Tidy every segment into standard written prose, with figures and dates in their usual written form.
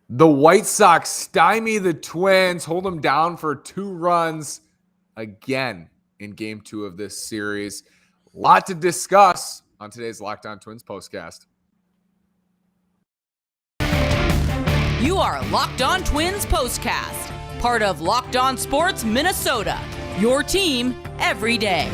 The White Sox stymie the Twins, hold them down for 2 runs again in game 2 of this series. A lot to discuss on today's Locked On Twins postcast. You are Locked On Twins postcast, part of Locked On Sports Minnesota, your team every day.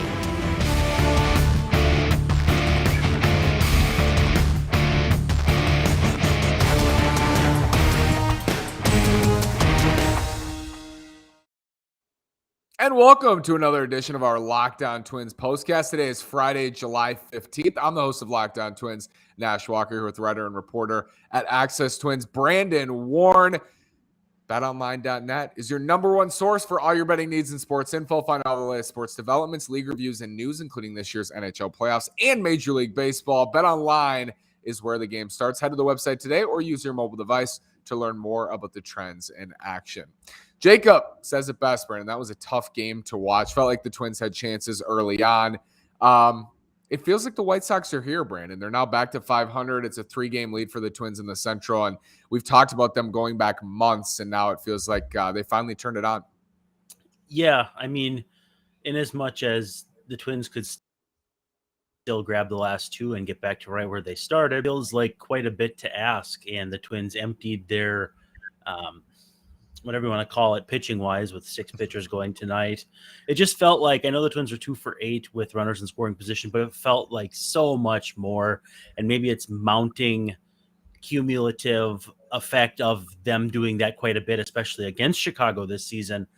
And welcome to another edition of our Locked On Twins postcast. Today is Friday, July 15th. I'm the host of Locked On Twins, Nash Walker, here with writer and reporter at Access Twins, Brandon Warren. BetOnline.net is your number one source for all your betting needs and sports info. Find all the latest sports developments, league reviews, and news, including this year's NHL playoffs and Major League Baseball. BetOnline is where the game starts. Head to the website today or use your mobile device to learn more about the trends in action. Jacob says it best, Brandon. That was a tough game to watch. Felt like the Twins had chances early on. It feels like the White Sox are here, Brandon. They're now back to 500. It's a 3-game lead for the Twins in the Central, and we've talked about them going back months, and now it feels like they finally turned it on. Yeah, I mean, in as much as the Twins could still grab the last 2 and get back to right where they started, it feels like quite a bit to ask, and the Twins emptied their whatever you want to call it, pitching-wise, with 6 pitchers going tonight. It just felt like, I know the Twins were 2 for 8 with runners in scoring position, but it felt like so much more, and maybe it's mounting cumulative effect of them doing that quite a bit, especially against Chicago this season.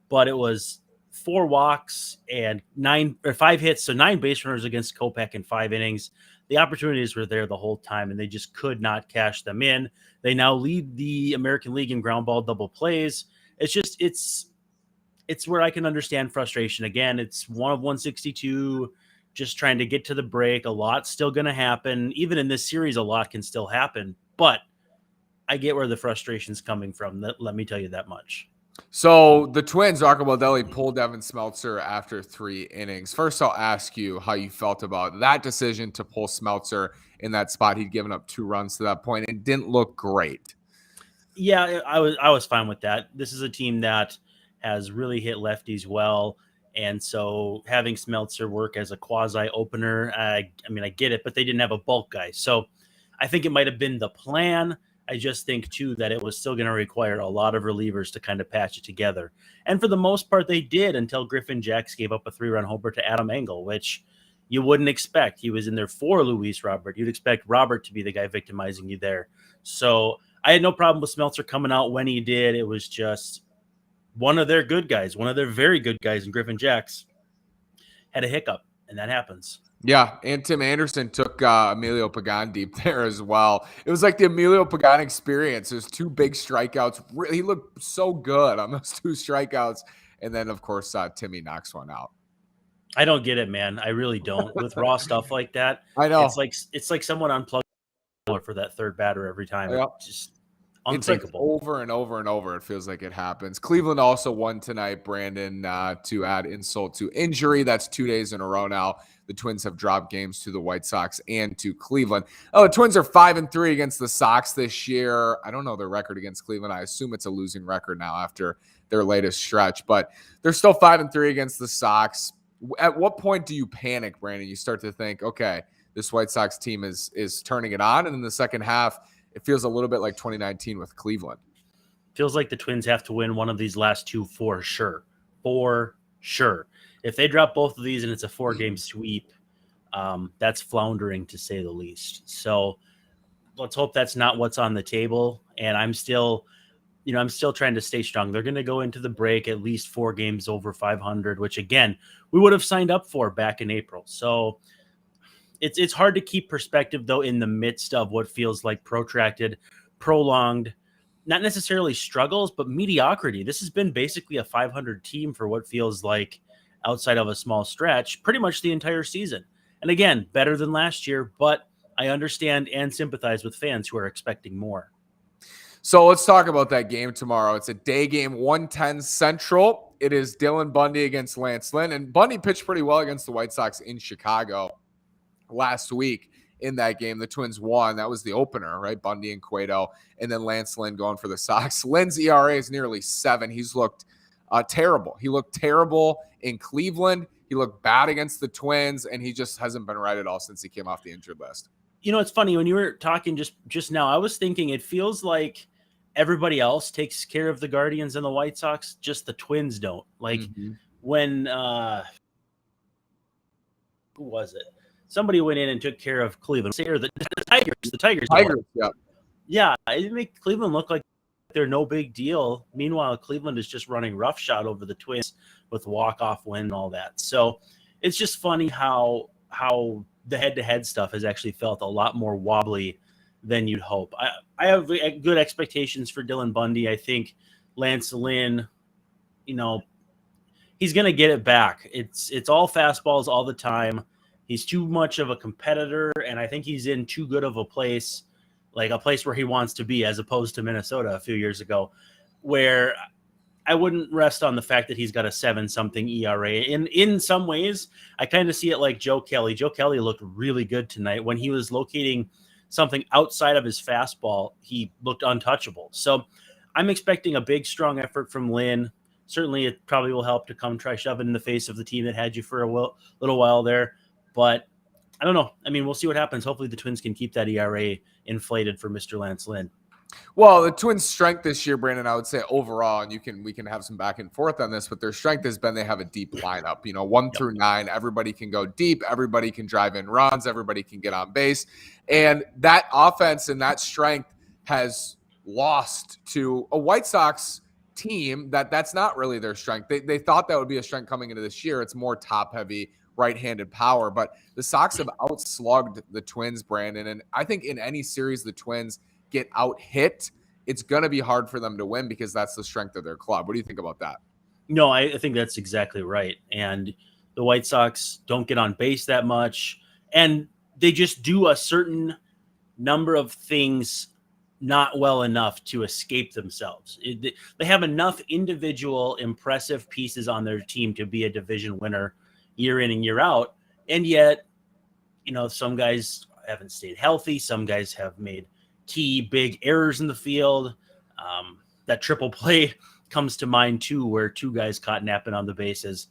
But it was 4 walks and 5 hits, so 9 base runners against Kopech in 5 innings. The opportunities were there the whole time, and they just could not cash them in. They now lead the American League in ground ball double plays. It's just, it's where I can understand frustration. Again, it's 1 of 162, just trying to get to the break. A lot's still going to happen. Even in this series, a lot can still happen. But I get where the frustration's coming from. Let me tell you that much. So the Twins, Rocco Baldelli, pulled Devin Smeltzer after 3 innings. First, I'll ask you how you felt about that decision to pull Smeltzer in that spot. He'd given up 2 runs to that point and didn't look great. Yeah, I was fine with that. This is a team that has really hit lefties well, and so having Smeltzer work as a quasi opener, I mean, I get it, but they didn't have a bulk guy, so I think it might have been the plan. I just think, too, that it was still going to require a lot of relievers to kind of patch it together. And for the most part, they did until Griffin Jacks gave up a 3-run homer to Adam Engel, which you wouldn't expect. He was in there for Luis Robert. You'd expect Robert to be the guy victimizing you there. So I had no problem with Smeltzer coming out when he did. It was just one of their good guys, one of their very good guys in Griffin Jacks had a hiccup, and that happens. Yeah, and Tim Anderson took Emilio Pagan deep there as well. It was like the Emilio Pagan experience. There's 2 big strikeouts. He looked so good on those 2 strikeouts. And then, of course, Timmy knocks one out. I don't get it, man. I really don't. With raw stuff like that, I know. It's like someone unplugged for that third batter every time. Yep. It's just unthinkable. It's like over and over and over. It feels like it happens. Cleveland also won tonight, Brandon, to add insult to injury. That's 2 days in a row now. The Twins have dropped games to the White Sox and to Cleveland. Oh, the Twins are 5-3 against the Sox this year. I don't know their record against Cleveland. I assume it's a losing record now after their latest stretch, but they're still 5-3 against the Sox. At what point do you panic, Brandon? You start to think, okay, this White Sox team is turning it on, and in the second half, it feels a little bit like 2019 with Cleveland. Feels like the Twins have to win one of these last 2 for sure. For sure. If they drop both of these and it's a 4-game sweep, that's floundering to say the least. So let's hope that's not what's on the table. And I'm still trying to stay strong. They're going to go into the break at least 4 games over 500, which again, we would have signed up for back in April. So it's hard to keep perspective though, in the midst of what feels like protracted, prolonged, not necessarily struggles, but mediocrity. This has been basically a 500 team for what feels like, outside of a small stretch, pretty much the entire season. And again, better than last year, but I understand and sympathize with fans who are expecting more. So let's talk about that game tomorrow. It's a day game, 1:10 Central. It is Dylan Bundy against Lance Lynn. And Bundy pitched pretty well against the White Sox in Chicago last week in that game. The Twins won. That was the opener, right? Bundy and Cueto, and then Lance Lynn going for the Sox. Lynn's ERA is nearly 7. He's looked terrible. He looked terrible in Cleveland. He looked bad against the Twins, and he just hasn't been right at all since he came off the injured list. You know, it's funny when you were talking just now, I was thinking it feels like everybody else takes care of the Guardians and the White Sox, just the Twins don't. Like when who was it? Somebody went in and took care of Cleveland. Or the Tigers. The Tigers. Yeah, it made Cleveland look like they're no big deal. Meanwhile, Cleveland is just running roughshod over the Twins with walk-off win and all that. So it's just funny how the head-to-head stuff has actually felt a lot more wobbly than you'd hope. I have good expectations for Dylan Bundy. I think Lance Lynn, you know, he's going to get it back. It's all fastballs all the time. He's too much of a competitor, and I think he's in too good of a place, like a place where he wants to be, as opposed to Minnesota a few years ago, where I wouldn't rest on the fact that he's got a 7-something ERA. In some ways, I kind of see it like Joe Kelly. Joe Kelly looked really good tonight. When he was locating something outside of his fastball, he looked untouchable. So I'm expecting a big, strong effort from Lynn. Certainly, it probably will help to come try shoving in the face of the team that had you for a little while there. But I don't know. I mean, we'll see what happens. Hopefully, the Twins can keep that ERA inflated for Mr. Lance Lynn. Well, the Twins' strength this year, Brandon, I would say overall, and we can have some back and forth on this, but their strength has been they have a deep lineup. You know, 1 through 9, everybody can go deep, everybody can drive in runs, everybody can get on base, and that offense and that strength has lost to a White Sox team that's not really their strength. They thought that would be a strength coming into this year. It's more top heavy, right-handed power, but the Sox have outslugged the Twins, Brandon, and I think in any series the Twins get out hit, it's going to be hard for them to win because that's the strength of their club. What do you think about that? No, I think that's exactly right. And the White Sox don't get on base that much, and they just do a certain number of things not well enough to escape themselves. They have enough individual impressive pieces on their team to be a division winner year in and year out. And yet, you know, some guys haven't stayed healthy. Some guys have made key big errors in the field. That triple play comes to mind too, where 2 guys caught napping on the bases.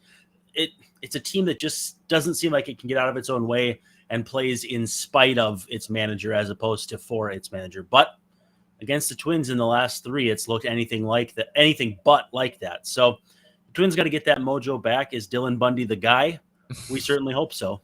It's a team that just doesn't seem like it can get out of its own way and plays in spite of its manager as opposed to for its manager. But against the Twins in the last 3, it's looked anything but like that. So the Twins got to get that mojo back. Is Dylan Bundy the guy? We certainly hope so.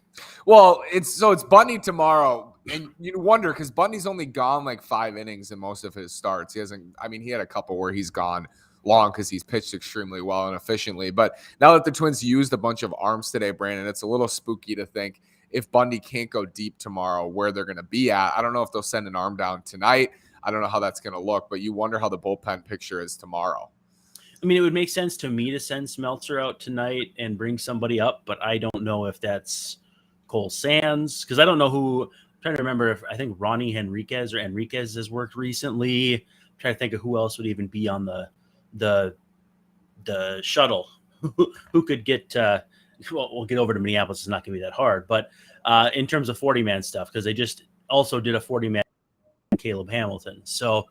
Well, it's Bundy tomorrow, and you wonder because Bundy's only gone like 5 innings in most of his starts. He had a couple where he's gone long because he's pitched extremely well and efficiently. But now that the Twins used a bunch of arms today, Brandon, it's a little spooky to think if Bundy can't go deep tomorrow, where they're going to be at. I don't know if they'll send an arm down tonight. I don't know how that's going to look, but you wonder how the bullpen picture is tomorrow. I mean, it would make sense to me to send Smeltzer out tonight and bring somebody up, but I don't know if that's Cole Sands, because I don't know who. I'm trying to remember if I think Ronnie Enriquez has worked recently. I'm trying to think of who else would even be on the shuttle who could get. We'll get over to Minneapolis. It's not going to be that hard, but in terms of 40-man stuff, because they just also did a 40-man Caleb Hamilton. So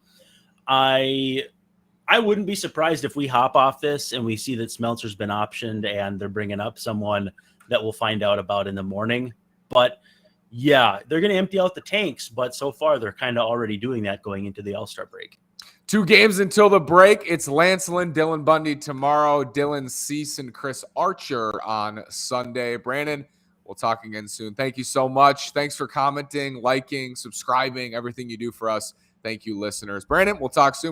I wouldn't be surprised if we hop off this and we see that Smeltzer's been optioned and they're bringing up someone that we'll find out about in the morning. But yeah, they're going to empty out the tanks, but so far they're kind of already doing that going into the All-Star break. 2 games until the break. It's Lance Lynn, Dylan Bundy tomorrow, Dylan Cease and Chris Archer on Sunday. Brandon, we'll talk again soon. Thank you so much. Thanks for commenting, liking, subscribing, everything you do for us. Thank you, listeners. Brandon, we'll talk soon, brother.